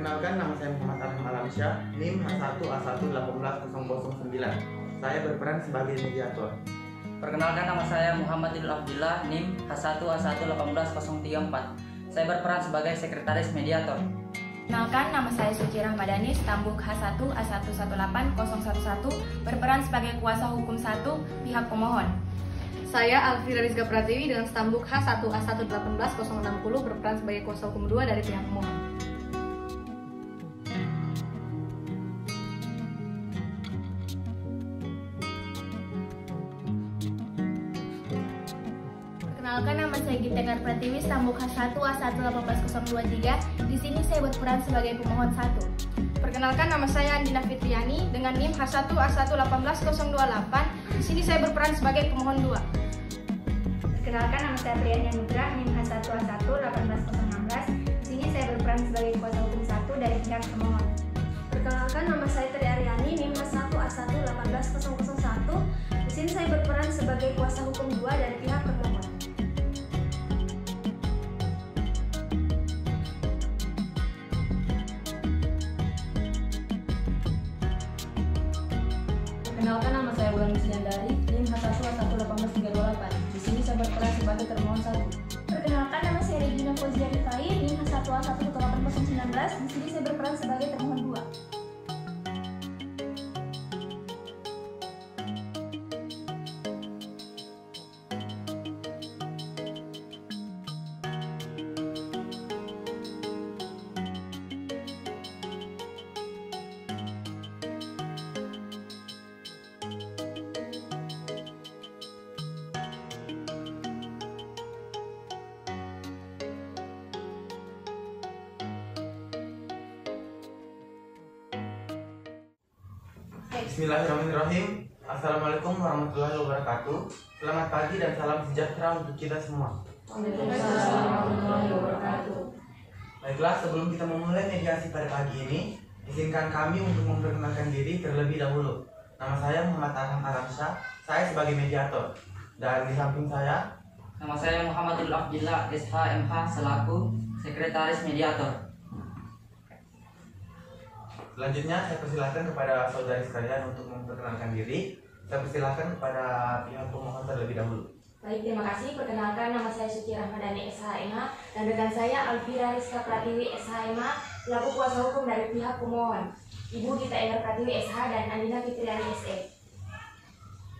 Perkenalkan, nama saya Muhammad Arham Alamsyah, NIM H1A1181009. Saya berperan sebagai mediator. Perkenalkan, nama saya Muhammad Idul Abdillah, NIM H1A1181034. Saya berperan sebagai sekretaris mediator. Perkenalkan, nama saya Suci Rahmadani, stambuk H1A1181011, berperan sebagai kuasa hukum 1 pihak pemohon. Saya Alfira Rizka Pratiwi dengan stambuk H1A1181060, berperan sebagai kuasa hukum 2 dari pihak pemohon. Perkenalkan, nama saya Gitekar Pratiwi, stambuk H1A1181023. Di sini saya berperan sebagai pemohon 1. Perkenalkan, nama saya Andina Fitriani dengan NIM H1A1181028. Di sini saya berperan sebagai pemohon 2. Perkenalkan, nama saya Priyani Anugrah, NIM H1A1181016. Di sini saya berperan sebagai kuasa hukum 1 dari pihak pemohon. Perkenalkan, nama saya Tri Aryani, NIM H1A1181001. Di sini saya berperan sebagai kuasa hukum 2 dari pihak termohon. Perkenalkan, nama saya Bulan Musliandari, NIM H1A11838. Di sini saya berperan sebagai termohon 1. Perkenalkan, nama saya Regina Fozia Rifai, NIM H1A1181019. Di sini saya berperan sebagai termohon 2. Bismillahirrahmanirrahim. Assalamualaikum warahmatullahi wabarakatuh. Selamat pagi dan salam sejahtera untuk kita semua. Baiklah, sebelum kita memulai mediasi pada pagi ini, izinkan kami untuk memperkenalkan diri terlebih dahulu. Nama saya Muhammad Arham Alamsyah, saya sebagai mediator. Dan di samping saya, Nama saya Muhammad Idul Abdillah, SHMH, selaku sekretaris mediator. selanjutnya saya persilahkan kepada saudari sekalian untuk memperkenalkan diri. Saya persilahkan kepada pihak pemohon terlebih dahulu. Baik, terima kasih. Perkenalkan, nama saya Suci Rahmadani, SHMH, dan rekan saya Alfira Rizka Pratiwi, SHMH, selaku kuasa hukum dari pihak pemohon. Ibu Gita Enggar Pratiwi, SH, dan Andina Fitriani, SE.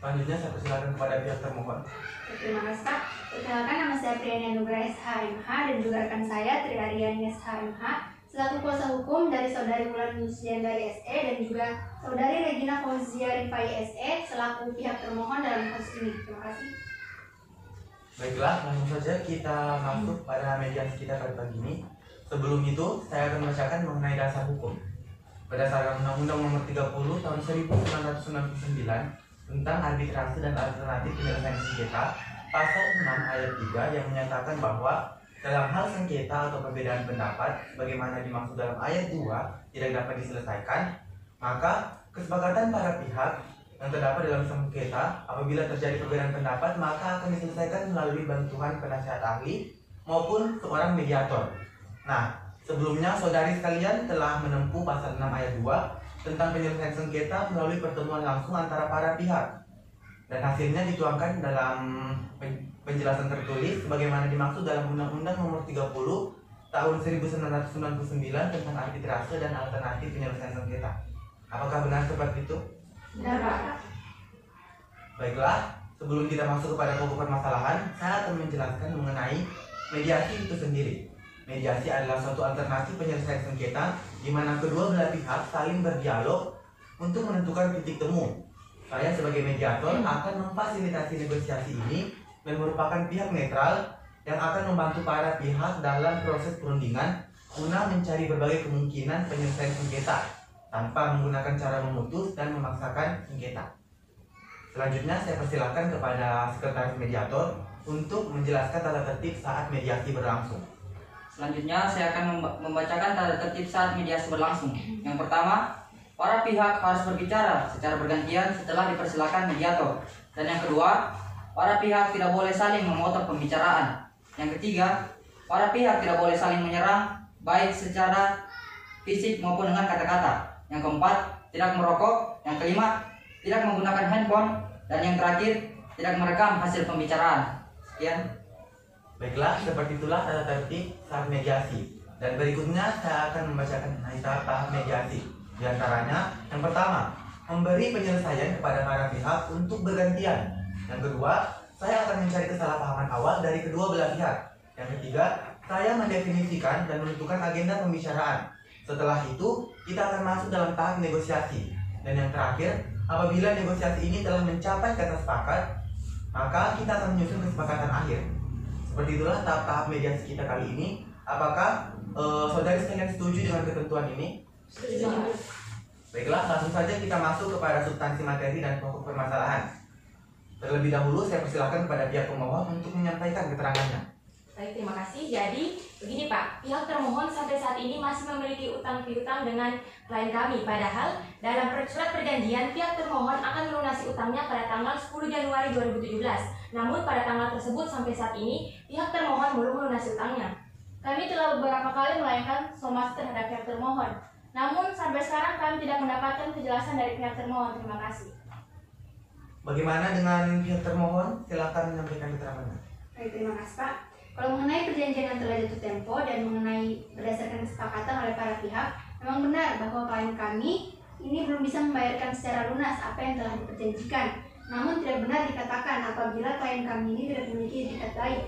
Selanjutnya saya persilahkan kepada pihak termohon. Terima kasih, Pak. Perkenalkan, nama saya Priyani Anugrah, SHMH, dan juga rekan saya Tri Aryani, SHMH, selaku kuasa hukum dari saudari Bulan Musliandari, SE, dan juga saudari Regina Fozia Rifai, SE, selaku pihak termohon dalam kasus ini. Terima kasih. Baiklah, langsung saja kita masuk pada mediasi kita pada pagi ini. Sebelum itu, saya akan membacakan mengenai dasar hukum. Berdasarkan Undang-Undang Nomor 30 Tahun 1999 tentang arbitrase dan alternatif penyelesaian sengketa, Pasal 6 ayat 3 yang menyatakan bahwa dalam hal sengketa atau perbedaan pendapat, sebagaimana dimaksud dalam ayat 2 tidak dapat diselesaikan, maka kesepakatan para pihak yang terdapat dalam sengketa apabila terjadi perbedaan pendapat maka akan diselesaikan melalui bantuan penasihat ahli maupun seorang mediator. Nah, sebelumnya saudari sekalian telah menempuh pasal 6 ayat 2 tentang penyelesaian sengketa melalui pertemuan langsung antara para pihak. Dan hasilnya dituangkan dalam penjelasan tertulis sebagaimana dimaksud dalam Undang-Undang Nomor 30 Tahun 1999 tentang arbitrase dan alternatif penyelesaian sengketa. Apakah benar seperti itu? Benar, Pak. Baiklah, sebelum kita masuk kepada pokok permasalahan, saya akan menjelaskan mengenai mediasi itu sendiri. Mediasi adalah suatu alternatif penyelesaian sengketa di mana kedua belah pihak saling berdialog untuk menentukan titik temu. Saya sebagai mediator akan memfasilitasi negosiasi ini dan merupakan pihak netral yang akan membantu para pihak dalam proses perundingan guna mencari berbagai kemungkinan penyelesaian sengketa tanpa menggunakan cara memutus dan memaksakan sengketa. Selanjutnya saya persilakan kepada sekretaris mediator untuk menjelaskan tata tertib saat mediasi berlangsung. Selanjutnya saya akan membacakan tata tertib saat mediasi berlangsung. Yang pertama, para pihak harus berbicara secara bergantian setelah dipersilakan mediator. Dan yang kedua, para pihak tidak boleh saling memotong pembicaraan. Yang ketiga, para pihak tidak boleh saling menyerang baik secara fisik maupun dengan kata-kata. Yang keempat, tidak merokok. Yang kelima, tidak menggunakan handphone. Dan yang terakhir, tidak merekam hasil pembicaraan. Sekian. Baiklah, seperti itulah tata tertib saat mediasi. Dan berikutnya saya akan membacakan tahap mediasi. Di antaranya, yang pertama, memberi penyelesaian kepada para pihak untuk bergantian. Yang kedua, saya akan mencari kesalahpahaman awal dari kedua belah pihak. Yang ketiga, saya mendefinisikan dan menentukan agenda pembicaraan. Setelah itu, kita akan masuk dalam tahap negosiasi. Dan yang terakhir, apabila negosiasi ini telah mencapai kata sepakat, maka kita akan menyusun kesepakatan akhir. Seperti itulah tahap-tahap mediasi kita kali ini. Apakah saudari sekalian setuju dengan ketentuan ini? Setuju. Baiklah, langsung saja kita masuk kepada substansi materi dan pokok permasalahan. Terlebih dahulu saya persilakan kepada pihak pemohon untuk menyampaikan keterangannya. Baik, terima kasih. Jadi, begini Pak, pihak termohon sampai saat ini masih memiliki utang piutang dengan klien kami. Padahal, dalam surat perjanjian, pihak termohon akan melunasi utangnya pada tanggal 10 Januari 2017. Namun, pada tanggal tersebut sampai saat ini, pihak termohon belum melunasi utangnya. Kami telah beberapa kali melayangkan somasi terhadap pihak termohon. Namun sampai sekarang kami tidak mendapatkan kejelasan dari pihak termohon. Terima kasih. Bagaimana dengan pihak termohon? Silakan menyampaikan keterangannya. Baik, terima kasih Pak. Kalau mengenai perjanjian yang telah jatuh tempo dan mengenai berdasarkan kesepakatan oleh para pihak, memang benar bahwa klien kami ini belum bisa membayarkan secara lunas apa yang telah diperjanjikan. Namun tidak benar dikatakan apabila klien kami ini tidak memiliki etikat baik.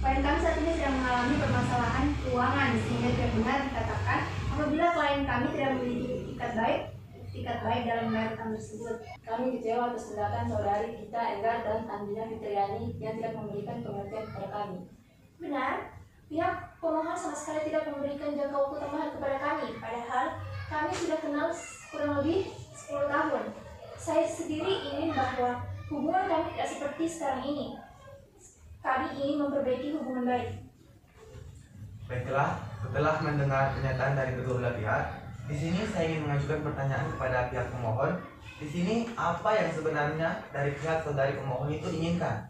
Klien kami saat ini sedang mengalami permasalahan keuangan, sehingga tidak benar dikatakan apabila klien kami tidak memiliki etikat baik dalam membayar utang tersebut. Kami kecewa atas tindakan saudari kita Enggar dan Andina Fitriani yang tidak memberikan pengertian kepada kami. Benar, pihak pemohon sama sekali tidak memberikan jangka waktu tambahan kepada kami. Padahal kami sudah kenal kurang lebih 10 tahun. Saya sendiri ingin bahwa hubungan kami tidak seperti sekarang ini. Kami ingin memperbaiki hubungan baik. Baiklah, setelah mendengar pernyataan dari kedua belah pihak, di sini saya ingin mengajukan pertanyaan kepada pihak pemohon. Di sini apa yang sebenarnya dari pihak saudari pemohon itu inginkan?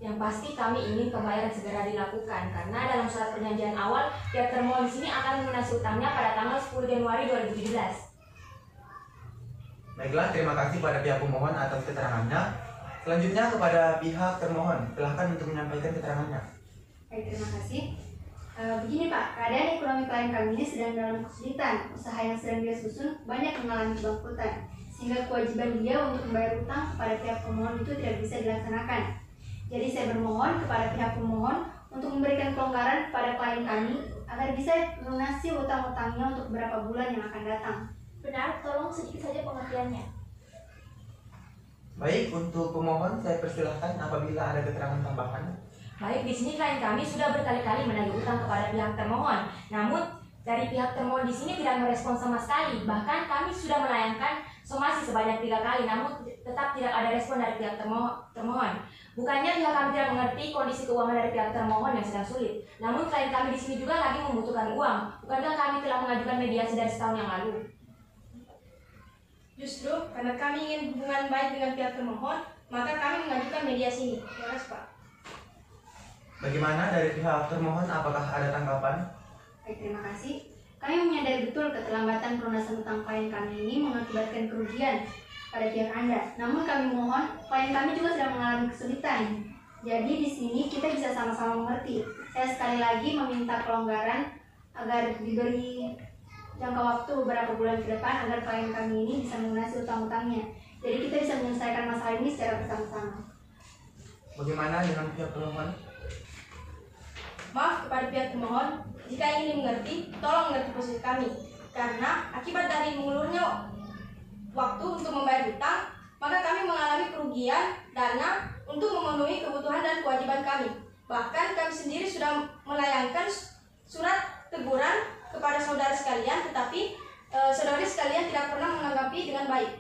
Yang pasti kami ingin pembayaran segera dilakukan karena dalam surat perjanjian awal pihak termohon di sini akan melunasi utangnya pada tanggal 10 Januari 2017. Baiklah, terima kasih pada pihak pemohon atas keterangannya. Selanjutnya kepada pihak termohon, silahkan untuk menyampaikan keterangannya. Baik, terima kasih. Begini Pak, keadaan ekonomi klien kami ini sedang dalam kesulitan. Usaha yang sedang dia susun banyak mengalami kebangkrutan, sehingga kewajiban dia untuk membayar utang kepada pihak pemohon itu tidak bisa dilaksanakan. Jadi saya bermohon kepada pihak pemohon untuk memberikan kelonggaran kepada klien kami agar bisa melunasi utang-utangnya untuk beberapa bulan yang akan datang. Benar, tolong sedikit saja pengertiannya. Baik, untuk pemohon saya persilahkan apabila ada keterangan tambahan. Baik, di sini klien kami sudah berkali-kali menagih utang kepada pihak termohon. Namun dari pihak termohon di sini tidak merespon sama sekali. Bahkan kami sudah melayangkan somasi sebanyak 3 kali, namun tetap tidak ada respon dari pihak termohon. Bukannya pihak kami tidak mengerti kondisi keuangan dari pihak termohon yang sedang sulit. Namun klien kami di sini juga lagi membutuhkan uang. Bukankah kami telah mengajukan mediasi dari setahun yang lalu? Justru karena kami ingin hubungan baik dengan pihak termohon, maka kami mengajukan mediasi ini. Terima kasih Pak. Bagaimana dari pihak termohon, apakah ada tanggapan? Baik, terima kasih. Kami menyadari betul keterlambatan pelunasan utang klien kami ini mengakibatkan kerugian pada pihak Anda. Namun kami mohon, klien kami juga sedang mengalami kesulitan. Jadi di sini kita bisa sama-sama mengerti. Saya sekali lagi meminta kelonggaran agar diberi jangka waktu beberapa bulan ke depan agar klien kami ini bisa melunasi utang-utangnya. Jadi kita bisa menyelesaikan masalah ini secara bersama-sama. Bagaimana dengan pihak pemohon? Maaf kepada pihak termohon, jika ingin mengerti, tolong mengerti posisi kami. Karena akibat dari mengulurnya waktu untuk membayar hutang, maka kami mengalami kerugian dana untuk memenuhi kebutuhan dan kewajiban kami. Bahkan kami sendiri sudah melayangkan surat teguran kepada saudara sekalian, tetapi saudari sekalian tidak pernah menanggapi dengan baik.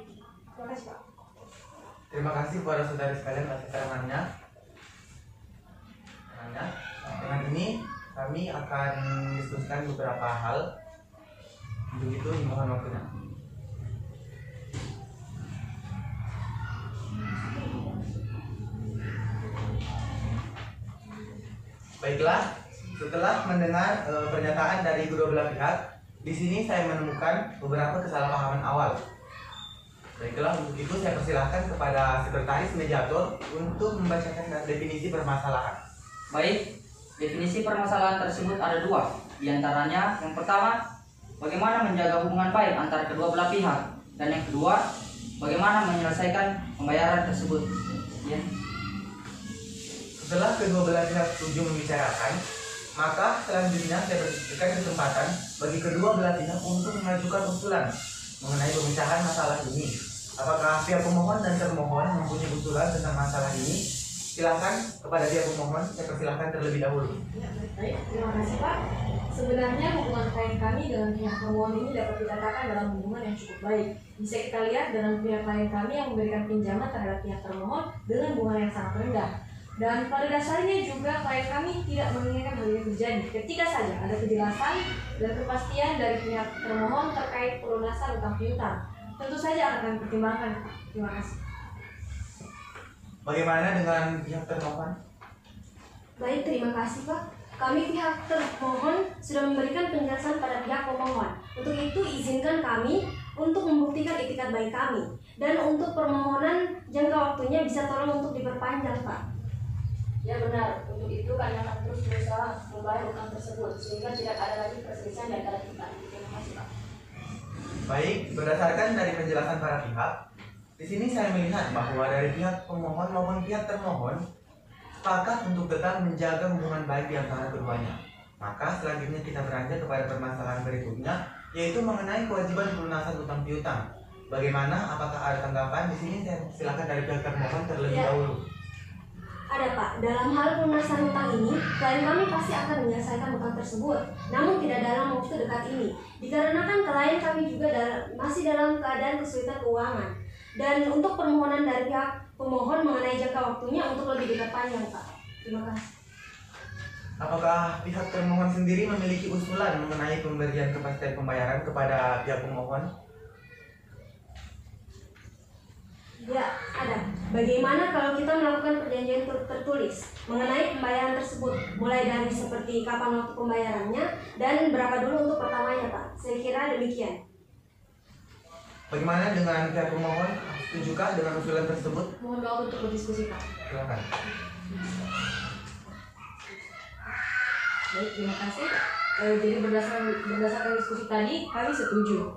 Terima kasih Pak. Terima kasih kepada saudari sekalian atas keterangannya. Dengan ini kami akan diskusikan beberapa hal. Untuk itu dimohon waktunya. Baiklah, setelah mendengar pernyataan dari kedua belah pihak, Di sini saya menemukan beberapa kesalahpahaman awal. Baiklah, untuk itu saya persilahkan kepada sekretaris mediator untuk membacakan definisi permasalahan. Baik, definisi permasalahan tersebut ada dua. Di antaranya, yang pertama, bagaimana menjaga hubungan baik antara kedua belah pihak. Dan yang kedua, bagaimana menyelesaikan pembayaran tersebut. Ya. Setelah kedua belah pihak setuju membicarakan, maka selanjutnya saya berikan kesempatan bagi kedua belah pihak untuk mengajukan usulan mengenai pemecahan masalah ini. Apakah pihak pemohon dan termohon mempunyai usulan tentang masalah ini? Silakan kepada pihak pemohon, saya persilahkan terlebih dahulu. Baik, terima kasih Pak. Sebenarnya hubungan klien kami dengan pihak pemohon ini dapat dikatakan dalam hubungan yang cukup baik. Bisa kita lihat dengan pihak klien kami yang memberikan pinjaman terhadap pihak termohon dengan bunga yang sangat rendah. Dan pada dasarnya juga klien kami tidak menginginkan hal ini terjadi. Ketika saja ada kejelasan dan kepastian dari pihak termohon terkait pelunasan utang piutang, tentu saja akan kami pertimbangkan. Terima kasih. Bagaimana dengan pihak termohon? Baik, terima kasih Pak. Kami pihak termohon sudah memberikan penjelasan pada pihak pemohon. Untuk itu izinkan kami untuk membuktikan itikat baik kami. Dan untuk permohonan jangka waktunya bisa tolong untuk diperpanjang Pak. Ya benar, untuk itu kami akan terus berusaha membayar utang tersebut sehingga tidak ada lagi perselisihan di antara kita. Terima kasih Pak. Baik, berdasarkan dari penjelasan para pihak, di sini saya melihat bahwa dari pihak pemohon maupun pihak termohon sepakat untuk tetap menjaga hubungan baik di antara keduanya. Maka selanjutnya kita beranjak kepada permasalahan berikutnya, yaitu mengenai kewajiban pelunasan utang piutang. Bagaimana? Apakah ada tanggapan? Di sini saya silakan dari pihak termohon terlebih Ya. dahulu. Ada Pak, dalam hal pelunasan utang ini, klien kami pasti akan menyelesaikan utang tersebut. Namun tidak dalam waktu dekat ini, dikarenakan klien kami juga masih dalam keadaan kesulitan keuangan. Dan untuk permohonan dari pihak pemohon mengenai jangka waktunya untuk lebih diperpanjang Pak. Terima kasih. Apakah pihak termohon sendiri memiliki usulan mengenai pemberian kepastian pembayaran kepada pihak pemohon? Ya, ada. Bagaimana kalau kita melakukan perjanjian tertulis mengenai pembayaran tersebut, mulai dari seperti kapan waktu pembayarannya dan berapa dulu untuk pertamanya Pak. Saya kira demikian. Bagaimana dengan pihak pemohon? Setujukah dengan usulan tersebut? Mohon waktu untuk berdiskusi Pak. Silakan. Baik, terima kasih. Jadi berdasarkan diskusi tadi, kami setuju.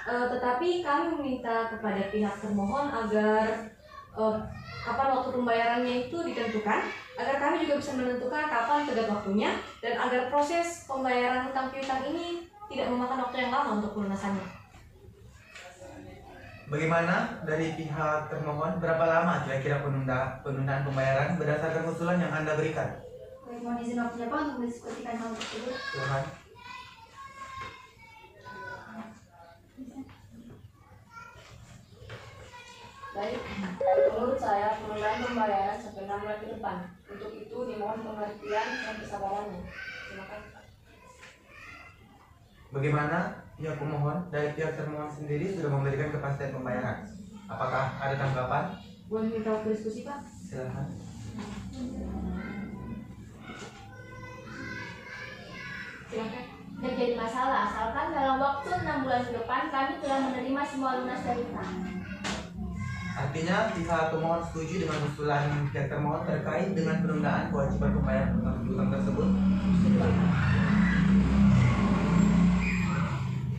Tetapi kami meminta kepada pihak termohon agar kapan waktu pembayarannya itu ditentukan, agar kami juga bisa menentukan kapan tegak waktunya, dan agar proses pembayaran hutang piutang ini tidak memakan waktu yang lama untuk pelunasannya. Bagaimana dari pihak termohon? Berapa lama kira-kira penundaan pembayaran berdasarkan usulan yang Anda berikan? Baik, mohon izin waktunya Pak untuk mendiskusikan hal tersebut. Silakan. Baik, menurut saya penundaan pembayaran sampai 6 bulan ke depan. Untuk itu dimohon pengertian dan kesabarannya. Terima kasih Pak. Bagaimana pihak pemohon dari pihak termohon sendiri sudah memberikan kepastian pembayaran? Apakah ada tanggapan? Boleh minta waktu diskusi Pak? Silakan. Silakan. Tidak jadi masalah, asalkan dalam waktu 6 bulan ke depan kami telah menerima semua lunas dari utang. Artinya pihak pemohon setuju dengan usulan pihak termohon terkait dengan penundaan kewajiban pembayaran utang tersebut.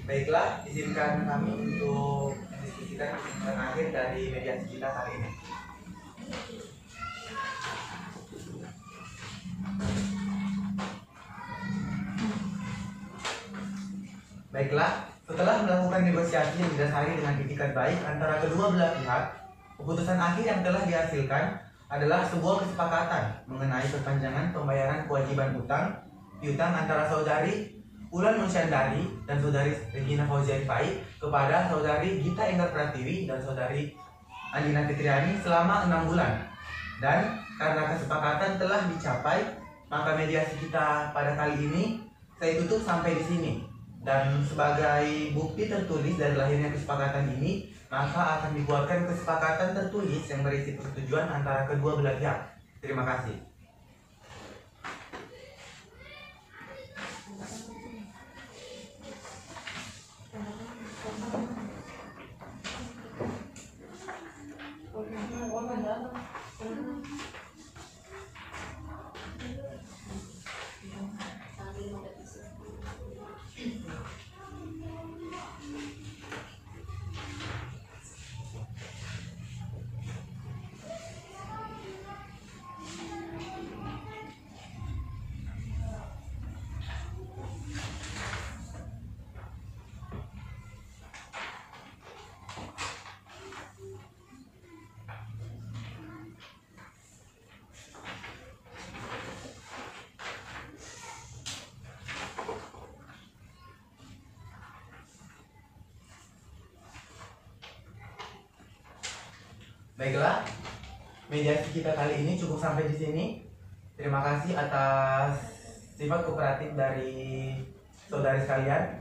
Baiklah, izinkan kami untuk mendiskusikan kesimpulan akhir dari mediasi kita kali ini. Baiklah, setelah melakukan negosiasi yang didasari dengan itikat baik antara kedua belah pihak, keputusan akhir yang telah dihasilkan adalah sebuah kesepakatan mengenai perpanjangan pembayaran kewajiban utang piutang antara saudari Ulan Munsyandari dan saudari Regina Fauziah Rifai kepada saudari Gita Enggar Pratiwi dan saudari Andina Fitriani selama 6 bulan. Dan karena kesepakatan telah dicapai, maka mediasi kita pada kali ini saya tutup sampai di sini. Dan sebagai bukti tertulis dari lahirnya kesepakatan ini, maka akan dibuatkan kesepakatan tertulis yang berisi persetujuan antara kedua belah pihak. Terima kasih. Baiklah, mediasi kita kali ini cukup sampai di sini. Terima kasih atas sifat kooperatif dari saudari sekalian.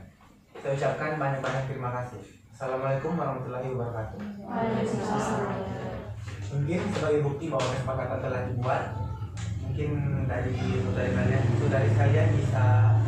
Saya ucapkan banyak-banyak terima kasih. Assalamualaikum warahmatullahi wabarakatuh. Mungkin sebagai bukti bahwa kesepakatan telah dibuat, mungkin dari saudari sekalian bisa